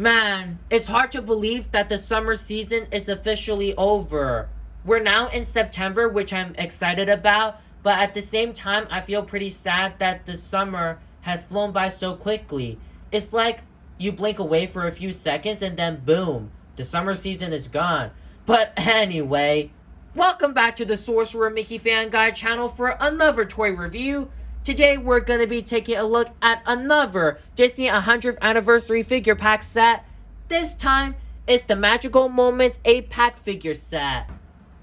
Man, it's hard to believe that the summer season is officially over. We're now in September, which I'm excited about, but at the same time, I feel pretty sad that the summer has flown by so quickly. It's like you blink away for a few seconds and then boom, the summer season is gone. But anyway, welcome back to the Sorcerer Mickey Fan Guide channel for another toy review. Today we're going to be taking a look at another Disney 100th Anniversary figure pack set. This time, it's the Magical Moments 8-pack figure set.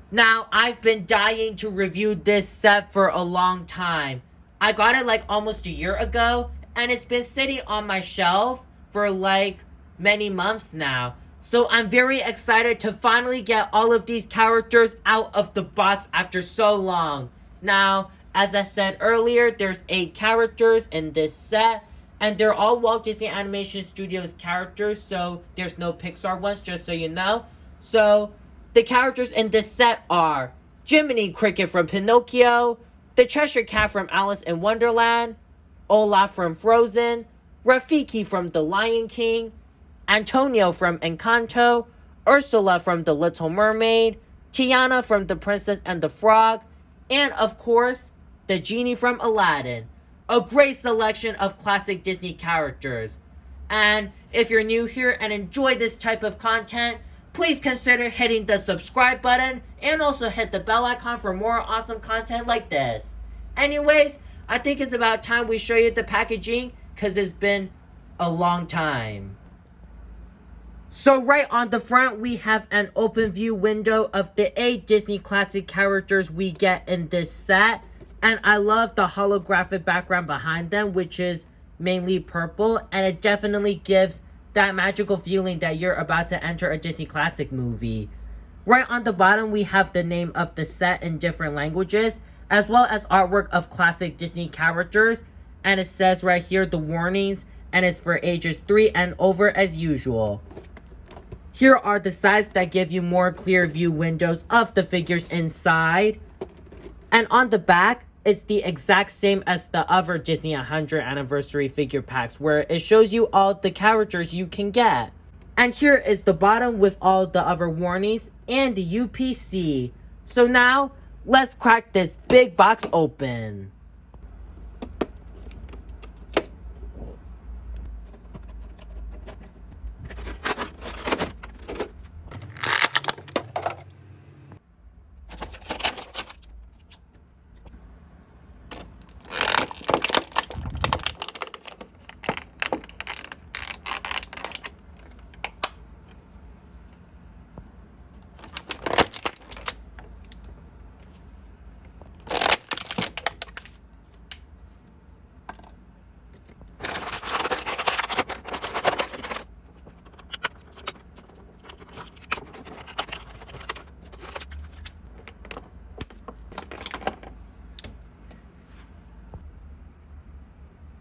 Now, I've been dying to review this set for a long time. I got it like almost a year ago, and it's been sitting on my shelf for like many months now. So I'm very excited to finally get all of these characters out of the box after so long. Now, as I said earlier, there's 8 characters in this set, and they're all Walt Disney Animation Studios characters, so there's no Pixar ones, just so you know. So, the characters in this set are Jiminy Cricket from Pinocchio, the Cheshire Cat from Alice in Wonderland, Olaf from Frozen, Rafiki from The Lion King, Antonio from Encanto, Ursula from The Little Mermaid, Tiana from The Princess and the Frog, and of course, the Genie from Aladdin. A great selection of classic Disney characters. And if you're new here and enjoy this type of content, please consider hitting the subscribe button and also hit the bell icon for more awesome content like this. Anyways, I think it's about time we show you the packaging because it's been a long time. So right on the front, we have an open view window of the 8 Disney classic characters we get in this set. And I love the holographic background behind them, which is mainly purple. And it definitely gives that magical feeling that you're about to enter a Disney classic movie. Right on the bottom, we have the name of the set in different languages, as well as artwork of classic Disney characters. And it says right here, the warnings, and it's for ages 3 and over as usual. Here are the sides that give you more clear view windows of the figures inside. And on the back, it's the exact same as the other Disney 100th Anniversary figure packs, where it shows you all the characters you can get. And here is the bottom with all the other warnings and the UPC. So now, let's crack this big box open.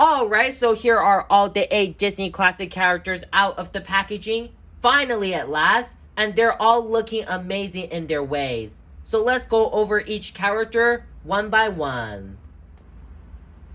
Alright, so here are all the 8 Disney classic characters out of the packaging. Finally at last. And they're all looking amazing in their ways. So let's go over each character one by one.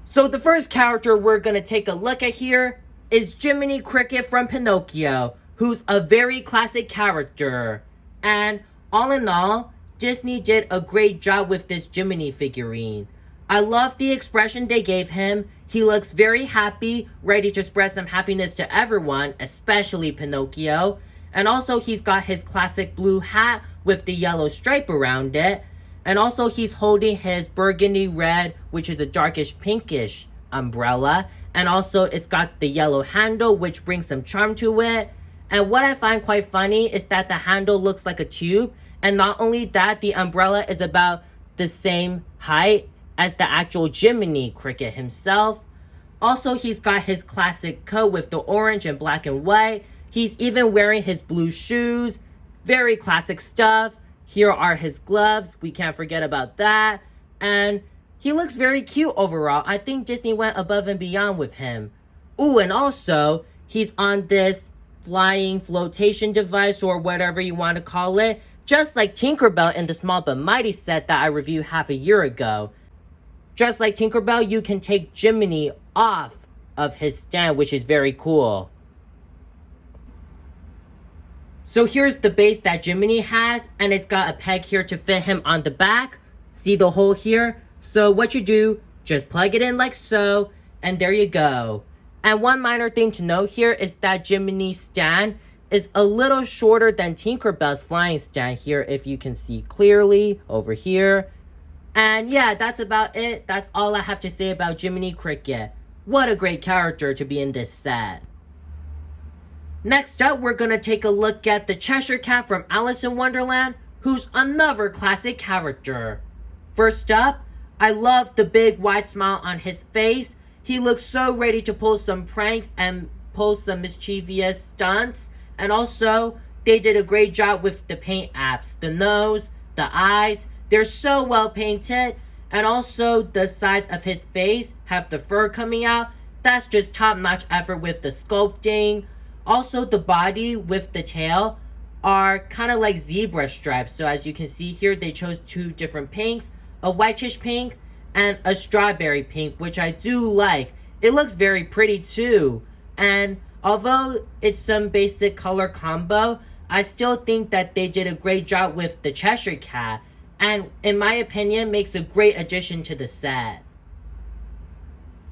So the first character we're going to take a look at here is Jiminy Cricket from Pinocchio, who's a very classic character. And all in all, Disney did a great job with this Jiminy figurine. I love the expression they gave him. He looks very happy, ready to spread some happiness to everyone, especially Pinocchio. And also he's got his classic blue hat with the yellow stripe around it. And also he's holding his burgundy red, which is a darkish pinkish umbrella. And also it's got the yellow handle, which brings some charm to it. And what I find quite funny is that the handle looks like a tube. And not only that, the umbrella is about the same height as the actual Jiminy Cricket himself. Also, he's got his classic coat with the orange and black and white. He's even wearing his blue shoes. Very classic stuff. Here are his gloves. We can't forget about that. And he looks very cute overall. I think Disney went above and beyond with him. Ooh, and also, he's on this flying flotation device or whatever you want to call it. Just like Tinkerbell in the Small But Mighty set that I reviewed half a year ago. Just like Tinkerbell, you can take Jiminy off of his stand, which is very cool. So here's the base that Jiminy has, and it's got a peg here to fit him on the back. See the hole here? So what you do, just plug it in like so, and there you go. And one minor thing to note here is that Jiminy's stand is a little shorter than Tinkerbell's flying stand here, if you can see clearly over here. And yeah, that's about it. That's all I have to say about Jiminy Cricket. What a great character to be in this set. Next up, we're gonna take a look at the Cheshire Cat from Alice in Wonderland, who's another classic character. First up, I love the big wide smile on his face. He looks so ready to pull some pranks and pull some mischievous stunts. And also, they did a great job with the paint apps. The nose, the eyes, they're so well painted. And also, the sides of his face have the fur coming out. That's just top-notch effort with the sculpting. Also, the body with the tail are kind of like zebra stripes. So as you can see here, they chose two different pinks, a whitish pink and a strawberry pink, which I do like. It looks very pretty too. And although it's some basic color combo, I still think that they did a great job with the Cheshire Cat. And in my opinion, makes a great addition to the set.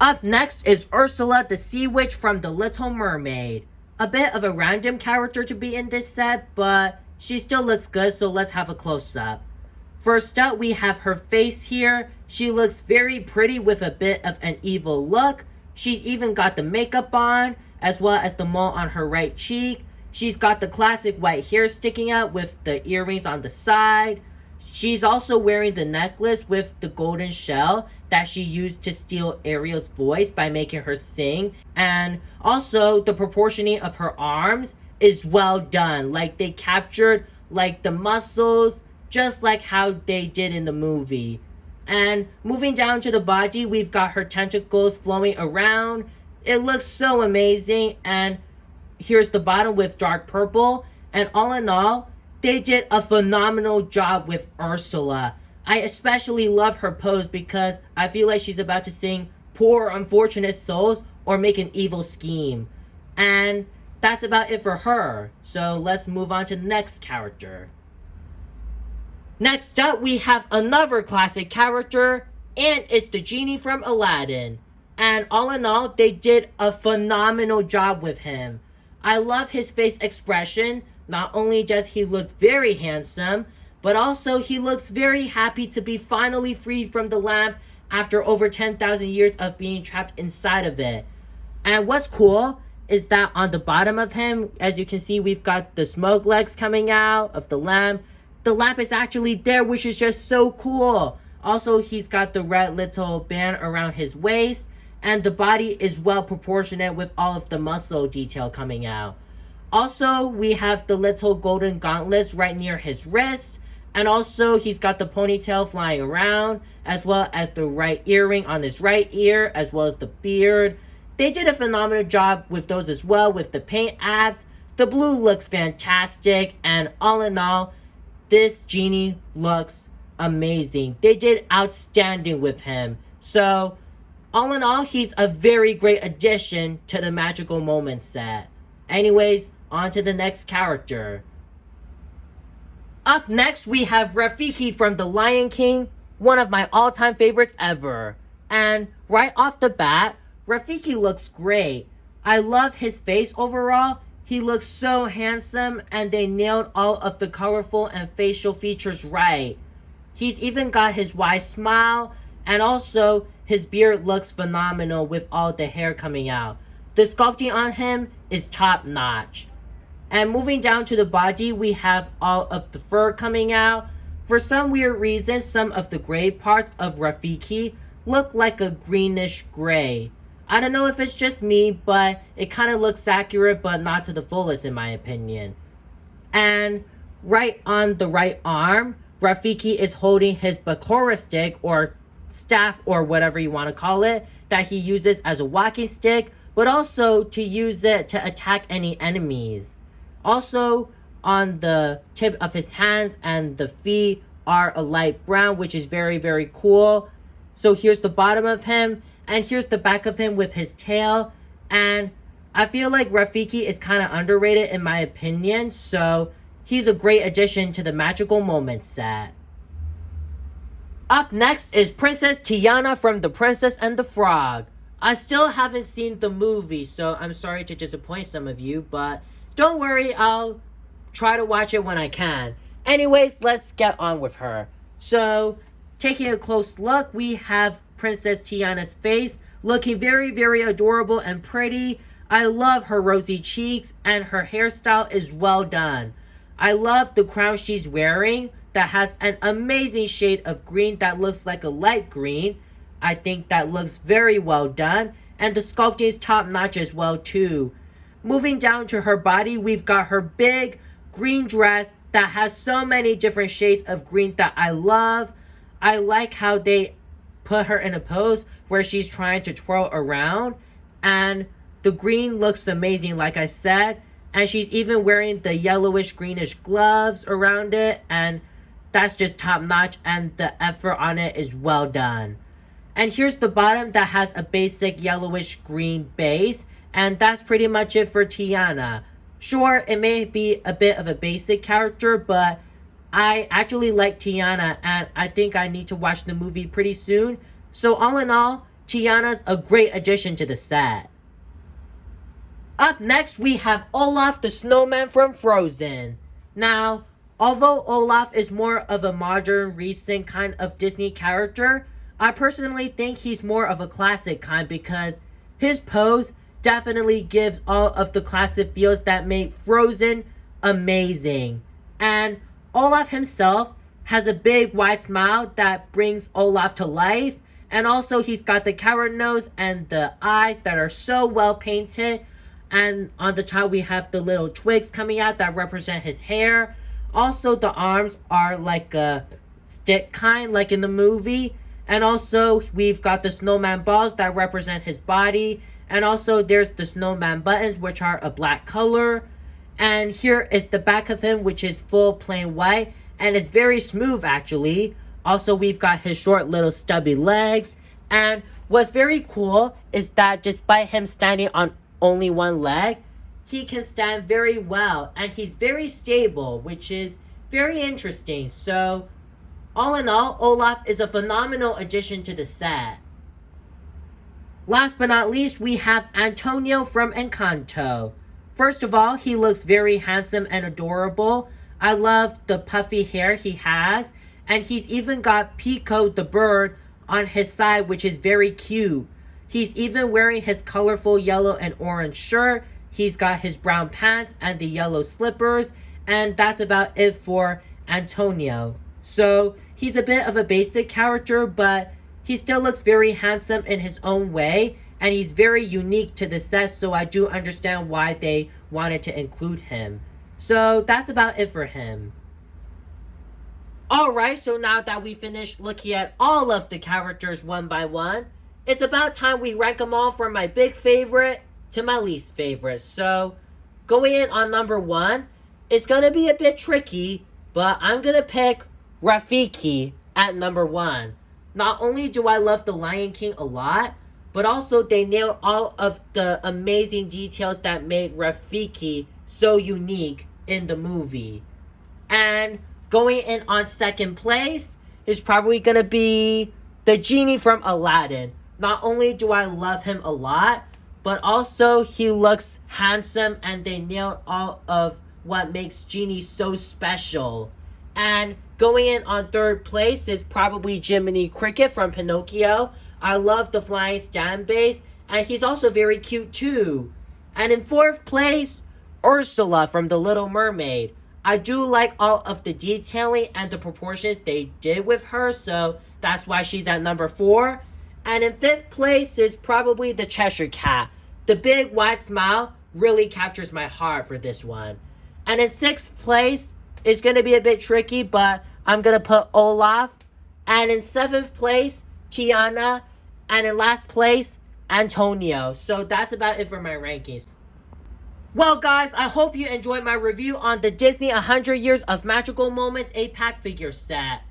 Up next is Ursula the Sea Witch from The Little Mermaid. A bit of a random character to be in this set, but she still looks good, so let's have a close-up. First up, we have her face here. She looks very pretty with a bit of an evil look. She's even got the makeup on, as well as the mole on her right cheek. She's got the classic white hair sticking out with the earrings on the side. She's also wearing the necklace with the golden shell that she used to steal Ariel's voice by making her sing. And also, the proportioning of her arms is well done. Like, they captured, like, the muscles, just like how they did in the movie. And moving down to the body, we've got her tentacles flowing around. It looks so amazing. And here's the bottom with dark purple. And all in all, they did a phenomenal job with Ursula. I especially love her pose because I feel like she's about to sing "Poor Unfortunate Souls" or make an evil scheme. And that's about it for her. So let's move on to the next character. Next up, we have another classic character, and it's the Genie from Aladdin. And all in all, they did a phenomenal job with him. I love his face expression. Not only does he look very handsome, but also he looks very happy to be finally freed from the lamp after over 10,000 years of being trapped inside of it. And what's cool is that on the bottom of him, as you can see, we've got the smoke legs coming out of the lamp. The lamp is actually there, which is just so cool. Also, he's got the red little band around his waist, and the body is well proportionate with all of the muscle detail coming out. Also, we have the little golden gauntlets right near his wrist. And also, he's got the ponytail flying around, as well as the right earring on his right ear, as well as the beard. They did a phenomenal job with those as well, with the paint apps. The blue looks fantastic, and all in all, this Genie looks amazing. They did outstanding with him. So, all in all, he's a very great addition to the Magical Moments set. Anyways, on to the next character. Up next, we have Rafiki from The Lion King, one of my all-time favorites ever. And right off the bat, Rafiki looks great. I love his face overall. He looks so handsome, and they nailed all of the colorful and facial features right. He's even got his wide smile, and also his beard looks phenomenal with all the hair coming out. The sculpting on him is top-notch. And moving down to the body, we have all of the fur coming out. For some weird reason, some of the gray parts of Rafiki look like a greenish gray. I don't know if it's just me, but it kind of looks accurate, but not to the fullest in my opinion. And right on the right arm, Rafiki is holding his Bakura stick, or staff, or whatever you want to call it, that he uses as a walking stick, but also to use it to attack any enemies. Also, on the tip of his hands and the feet are a light brown, which is very, very cool. So here's the bottom of him, and here's the back of him with his tail. And I feel like Rafiki is kind of underrated in my opinion, so he's a great addition to the Magical Moments set. Up next is Princess Tiana from The Princess and the Frog. I still haven't seen the movie, so I'm sorry to disappoint some of you, but don't worry, I'll try to watch it when I can. Anyways, let's get on with her. So, taking a close look, we have Princess Tiana's face looking very, very adorable and pretty. I love her rosy cheeks, and her hairstyle is well done. I love the crown she's wearing that has an amazing shade of green that looks like a light green. I think that looks very well done, and the sculpting is top notch as well too. Moving down to her body, we've got her big green dress that has so many different shades of green that I love. I like how they put her in a pose where she's trying to twirl around, and the green looks amazing like I said, and she's even wearing the yellowish greenish gloves around it, and that's just top notch, and the effort on it is well done. And here's the bottom that has a basic yellowish green base, and that's pretty much it for Tiana. Sure, it may be a bit of a basic character, but I actually like Tiana, and I think I need to watch the movie pretty soon. So all in all, Tiana's a great addition to the set. Up next, we have Olaf the Snowman from Frozen. Now, although Olaf is more of a modern, recent kind of Disney character, I personally think he's more of a classic kind because his pose definitely gives all of the classic feels that made Frozen amazing. And Olaf himself has a big wide smile that brings Olaf to life. And also he's got the carrot nose and the eyes that are so well painted. And on the top we have the little twigs coming out that represent his hair. Also the arms are like a stick kind like in the movie. And also we've got the snowman balls that represent his body. And also there's the snowman buttons which are a black color. And here is the back of him which is full plain white. And it's very smooth actually. Also we've got his short little stubby legs. And what's very cool is that despite him standing on only one leg, he can stand very well. And he's very stable, which is very interesting. So all in all, Olaf is a phenomenal addition to the set. Last but not least, we have Antonio from Encanto. First of all, he looks very handsome and adorable. I love the puffy hair he has. And he's even got Pico the bird on his side, which is very cute. He's even wearing his colorful yellow and orange shirt. He's got his brown pants and the yellow slippers. And that's about it for Antonio. So he's a bit of a basic character, but he still looks very handsome in his own way. And he's very unique to the set, so I do understand why they wanted to include him. So that's about it for him. Alright, so now that we finished looking at all of the characters one by one, it's about time we rank them all from my big favorite to my least favorite. So, going in on number 1, it's going to be a bit tricky, but I'm going to pick Rafiki at number 1. Not only do I love The Lion King a lot, but also they nailed all of the amazing details that made Rafiki so unique in the movie. And going in on second place is probably going to be the Genie from Aladdin. Not only do I love him a lot, but also he looks handsome and they nailed all of what makes Genie so special. And going in on third place is probably Jiminy Cricket from Pinocchio. I love the flying stand base, and he's also very cute too. And in fourth place, Ursula from The Little Mermaid. I do like all of the detailing and the proportions they did with her, so that's why she's at number 4. And in fifth place is probably the Cheshire Cat. The big wide smile really captures my heart for this one. And in sixth place is going to be a bit tricky, but I'm going to put Olaf. And in seventh place, Tiana. And in last place, Antonio. So that's about it for my rankings. Well guys, I hope you enjoyed my review on the Disney 100 Years of Magical Moments 8-pack figure set.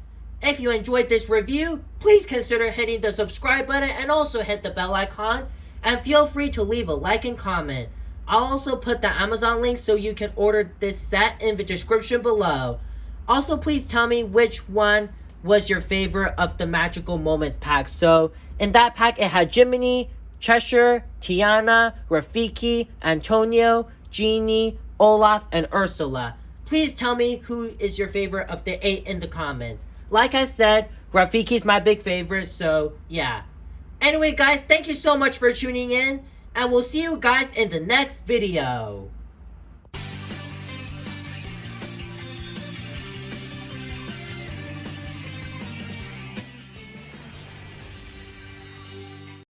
If you enjoyed this review, please consider hitting the subscribe button and also hit the bell icon. And feel free to leave a like and comment. I'll also put the Amazon link so you can order this set in the description below. Also, please tell me which one was your favorite of the Magical Moments pack. So, in that pack, it had Jiminy, Cheshire, Tiana, Rafiki, Antonio, Genie, Olaf, and Ursula. Please tell me who is your favorite of the 8 in the comments. Like I said, Rafiki's my big favorite, so yeah. Anyway, guys, thank you so much for tuning in, and we'll see you guys in the next video.